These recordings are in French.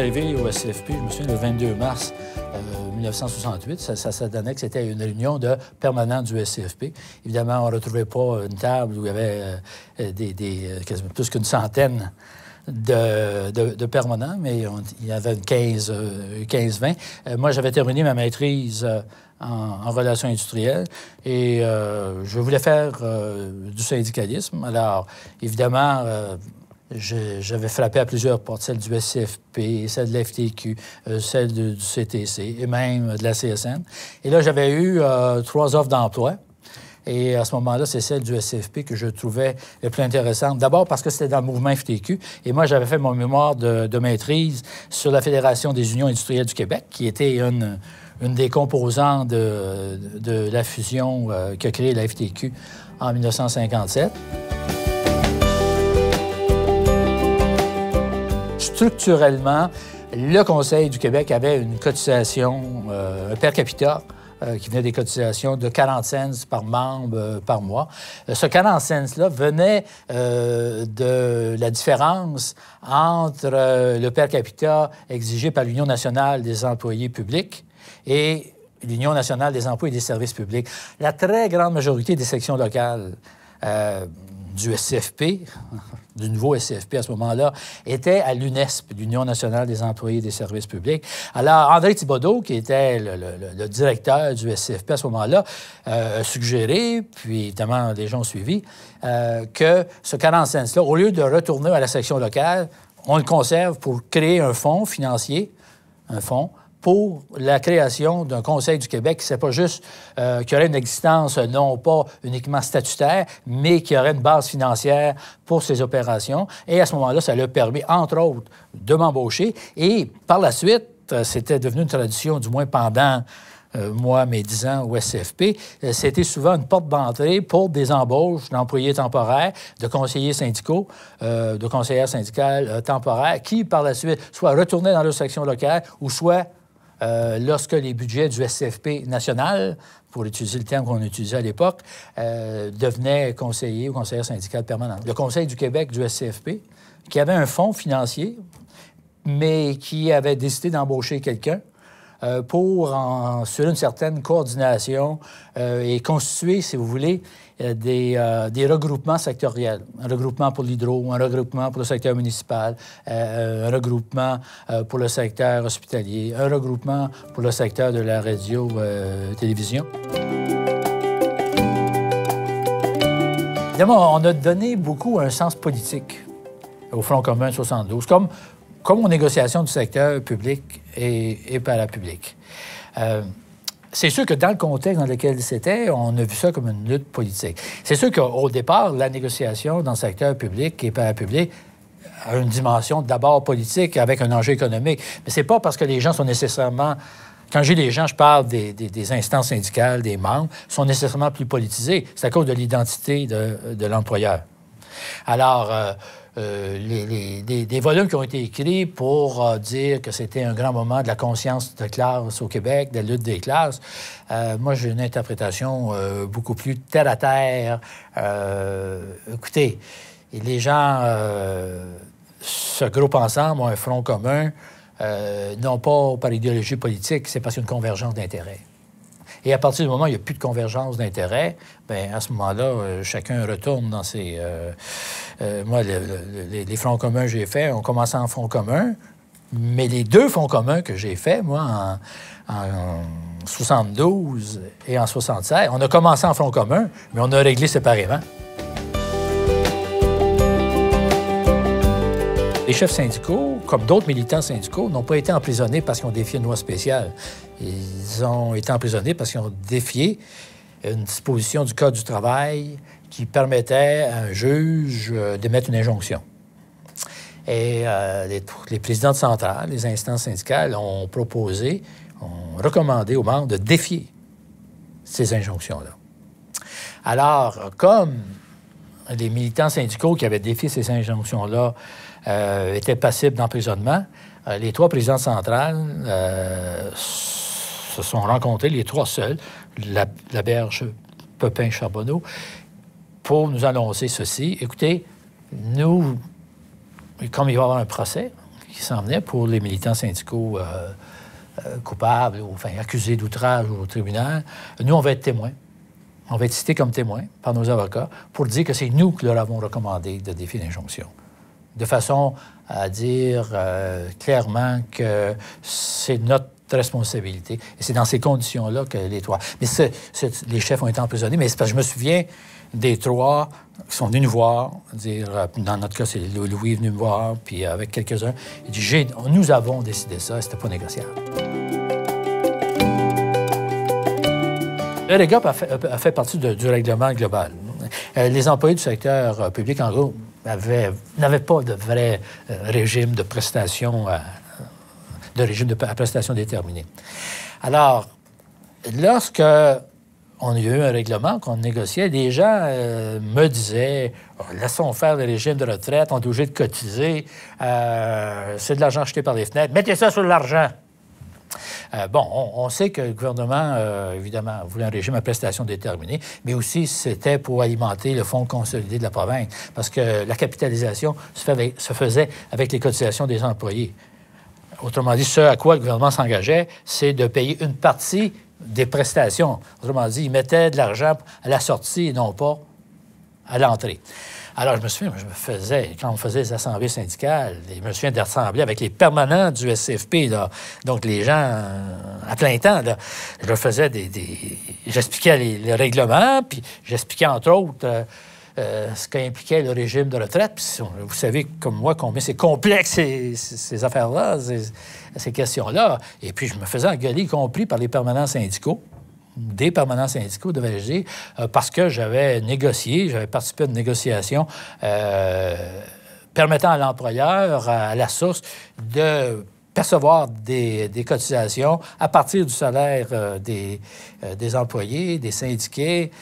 arrivé au SCFP, je me souviens, le 22 mars 1968, ça donnait que c'était une réunion de permanents du SCFP. Évidemment, on ne retrouvait pas une table où il y avait quasiment plus qu'une centaine de permanents, mais il y avait 15-20. Moi, j'avais terminé ma maîtrise en relations industrielles et je voulais faire du syndicalisme. Alors, évidemment, j'avais frappé à plusieurs portes, celle du SCFP, celle de la FTQ, celle du CTC et même de la CSN. Et là, j'avais eu 3 offres d'emploi. Et à ce moment-là, c'est celle du SCFP que je trouvais le plus intéressante. D'abord parce que c'était dans le mouvement FTQ. Et moi, j'avais fait mon mémoire de maîtrise sur la Fédération des unions industrielles du Québec, qui était une des composantes de la fusion qui a créé la FTQ en 1957. Structurellement, le Conseil du Québec avait une cotisation, un per capita, qui venait des cotisations de 40 cents par membre par mois. Ce 40 cents-là venait de la différence entre le per capita exigé par l'Union nationale des employés publics et l'Union nationale des emplois et des services publics. La très grande majorité des sections locales du SCFP, du nouveau SCFP à ce moment-là, était à l'UNESP, l'Union nationale des employés et des services publics. Alors, André Thibodeau, qui était le directeur du SCFP à ce moment-là, a suggéré, puis évidemment, les gens ont suivi, que ce 40 cents-là, au lieu de retourner à la section locale, on le conserve pour créer un fonds financier, un fonds, pour la création d'un Conseil du Québec, c'est pas juste qu'il y aurait une existence non pas uniquement statutaire, mais qui aurait une base financière pour ces opérations. Et à ce moment-là, ça leur permet, entre autres, de m'embaucher. Et par la suite, c'était devenu une tradition, du moins pendant moi, mes 10 ans au SCFP, c'était souvent une porte d'entrée pour des embauches d'employés temporaires, de conseillers syndicaux, de conseillères syndicales temporaires, qui, par la suite, soit retournaient dans leur section locale ou soit lorsque les budgets du SCFP national, pour utiliser le terme qu'on utilisait à l'époque, devenaient conseillers ou conseillères syndicales permanentes. Le Conseil du Québec du SCFP, qui avait un fonds financier, mais qui avait décidé d'embaucher quelqu'un sur une certaine coordination et constituer, si vous voulez, des regroupements sectoriels. Un regroupement pour l'hydro, un regroupement pour le secteur municipal, un regroupement pour le secteur hospitalier, un regroupement pour le secteur de la radio-télévision. Évidemment, on a donné beaucoup un sens politique au Front commun de 72, comme aux négociations du secteur public et parapublic. C'est sûr que dans le contexte dans lequel c'était, on a vu ça comme une lutte politique. C'est sûr qu'au départ, la négociation dans le secteur public et parapublic a une dimension d'abord politique avec un enjeu économique. Mais c'est pas parce que les gens sont nécessairement... Quand je dis les gens, je parle des instances syndicales, des membres, sont nécessairement plus politisés. C'est à cause de l'identité de l'employeur. Alors... des volumes qui ont été écrits pour dire que c'était un grand moment de la conscience de classe au Québec, de la lutte des classes. Moi, j'ai une interprétation beaucoup plus terre-à-terre. Écoutez, les gens se groupent ensemble, ont un front commun, non pas par idéologie politique, c'est parce qu'il y a une convergence d'intérêts. Et à partir du moment où il n'y a plus de convergence d'intérêts, bien, à ce moment-là, chacun retourne dans ses... moi, les fronts communs que j'ai faits ont commencé en front commun, mais les 2 fronts communs que j'ai faits, moi, en 72 et en 76, on a commencé en front commun, mais on a réglé séparément. Les chefs syndicaux, comme d'autres militants syndicaux, n'ont pas été emprisonnés parce qu'ils ont défié une loi spéciale. Ils ont été emprisonnés parce qu'ils ont défié une disposition du Code du travail qui permettait à un juge d'émettre une injonction. Et les présidents de centrales, les instances syndicales ont recommandé aux membres de défier ces injonctions-là. Alors, comme les militants syndicaux qui avaient défié ces injonctions-là étaient passibles d'emprisonnement, les 3 présidents centrales se sont rencontrés, les 3 seuls, Laberge, Pepin, Charbonneau, pour nous annoncer ceci. Écoutez, nous, comme il va y avoir un procès s'en venait pour les militants syndicaux coupables, ou enfin accusés d'outrage au tribunal. Nous, on va être témoins. On va être cités comme témoins par nos avocats pour dire que c'est nous qui leur avons recommandé de défier l'injonction. De façon à dire clairement que c'est notre responsabilité. Et c'est dans ces conditions-là que les trois... Mais les chefs ont été emprisonnés, mais c'est parce que je me souviens des trois qui sont venus nous voir, dire, dans notre cas, c'est Louis est venu me voir, puis avec quelques-uns, il dit, nous avons décidé ça, c'était pas négociable. Le REGOP a fait partie du règlement global. Les employés du secteur public, en gros, n'avaient pas de vrai régime de prestation, à prestation déterminée. Alors, lorsque on a eu un règlement qu'on négociait, des gens me disaient laissons faire le régime de retraite, on est obligé de cotiser, c'est de l'argent jeté par les fenêtres, mettez ça sur l'argent. On sait que le gouvernement, évidemment, voulait un régime à prestation déterminée, mais aussi c'était pour alimenter le fonds consolidé de la province, parce que la capitalisation se faisait avec les cotisations des employés. Autrement dit, ce à quoi le gouvernement s'engageait, c'est de payer une partie des prestations. Autrement dit, il mettait de l'argent à la sortie et non pas à l'entrée. Alors, je me souviens, quand on faisait les assemblées syndicales, je me souviens d'assembler avec les permanents du SCFP, là, donc les gens à plein temps, là, je leur faisais j'expliquais les règlements, puis j'expliquais, entre autres, ce qu'impliquait le régime de retraite. Puis, vous savez, comme moi, combien c'est complexe, ces affaires-là, ces questions-là. Et puis, je me faisais engueuler, y compris par les permanents syndicaux, des permanents syndicaux, devais-je dire, parce que j'avais participé à une négociation permettant à l'employeur, à la source, de percevoir des cotisations à partir du salaire des employés, des syndiqués,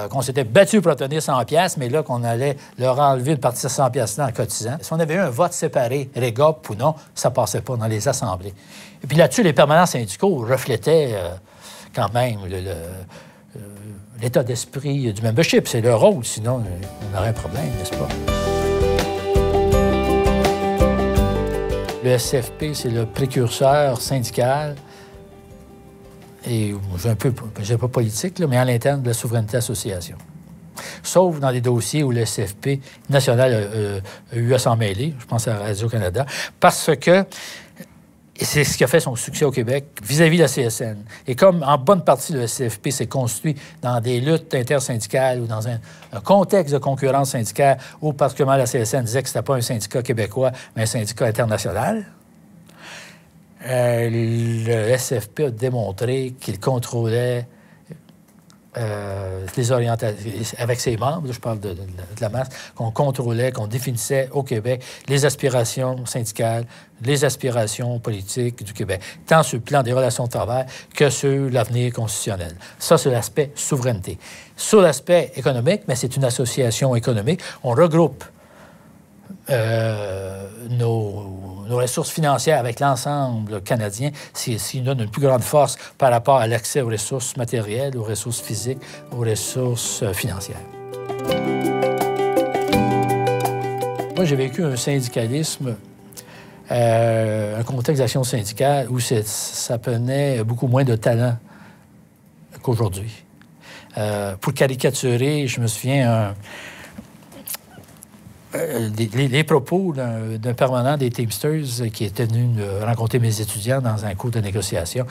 qu'on s'était battu pour obtenir 100 $, mais là, qu'on allait leur enlever une partie de 100 $ en cotisant. Si on avait eu un vote séparé, REGOP ou non, ça ne passait pas dans les assemblées. Et puis là-dessus, les permanents syndicaux reflétaient quand même l'état d'esprit du membership. C'est leur rôle, sinon on aurait un problème, n'est-ce pas? Le SCFP, c'est le précurseur syndical et un peu, je pas politique, là, mais à l'interne de la souveraineté association. Sauf dans les dossiers où le SCFP national a eu à s'en mêler, je pense à Radio-Canada, parce que c'est ce qui a fait son succès au Québec vis-à-vis de la CSN. Et comme en bonne partie le SCFP s'est construit dans des luttes intersyndicales ou dans un contexte de concurrence syndicale où particulièrement la CSN disait que ce n'était pas un syndicat québécois, mais un syndicat international, le SCFP a démontré qu'il contrôlait les orientations, avec ses membres, je parle de la masse, qu'on contrôlait, qu'on définissait au Québec les aspirations syndicales, les aspirations politiques du Québec, tant sur le plan des relations de travail que sur l'avenir constitutionnel. Ça, c'est l'aspect souveraineté. Sur l'aspect économique, mais c'est une association économique, on regroupe nos ressources financières avec l'ensemble canadien, ce qui donne une plus grande force par rapport à l'accès aux ressources matérielles, aux ressources physiques, aux ressources financières. Moi, j'ai vécu un syndicalisme, un contexte d'action syndicale où ça prenait beaucoup moins de talent qu'aujourd'hui. Pour caricaturer, je me souviens les propos d'un permanent des Teamsters qui était venu rencontrer mes étudiants dans un cours de négociation.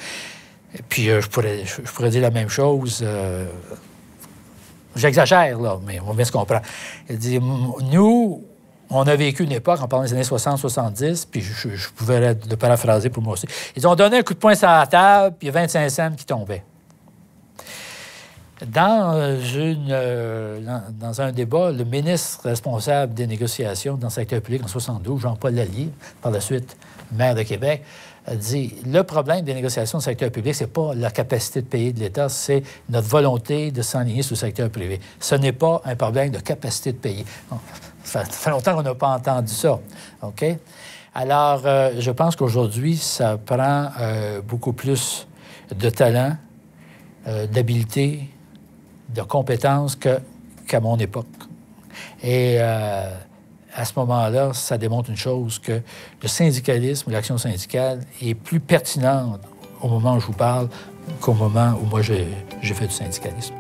Et puis, je pourrais dire la même chose. J'exagère, là, mais on va bien se comprendre. Il dit, nous, on a vécu une époque, en parlant des années 60-70, puis je pouvais le paraphraser pour moi aussi. Ils ont donné un coup de poing sur la table, puis il y a 25 cents qui tombaient. Dans un débat, le ministre responsable des négociations dans le secteur public en 1972, Jean-Paul Lallier, par la suite maire de Québec, a dit « Le problème des négociations dans le secteur public, c'est pas la capacité de payer de l'État, c'est notre volonté de s'enligner sur le secteur privé. Ce n'est pas un problème de capacité de payer. » Ça fait longtemps qu'on n'a pas entendu ça. OK? Alors, je pense qu'aujourd'hui, ça prend beaucoup plus de talent, d'habileté, de compétences qu'à mon époque. Et à ce moment-là, ça démontre une chose, que le syndicalisme, l'action syndicale est plus pertinente au moment où je vous parle qu'au moment où moi j'ai fait du syndicalisme.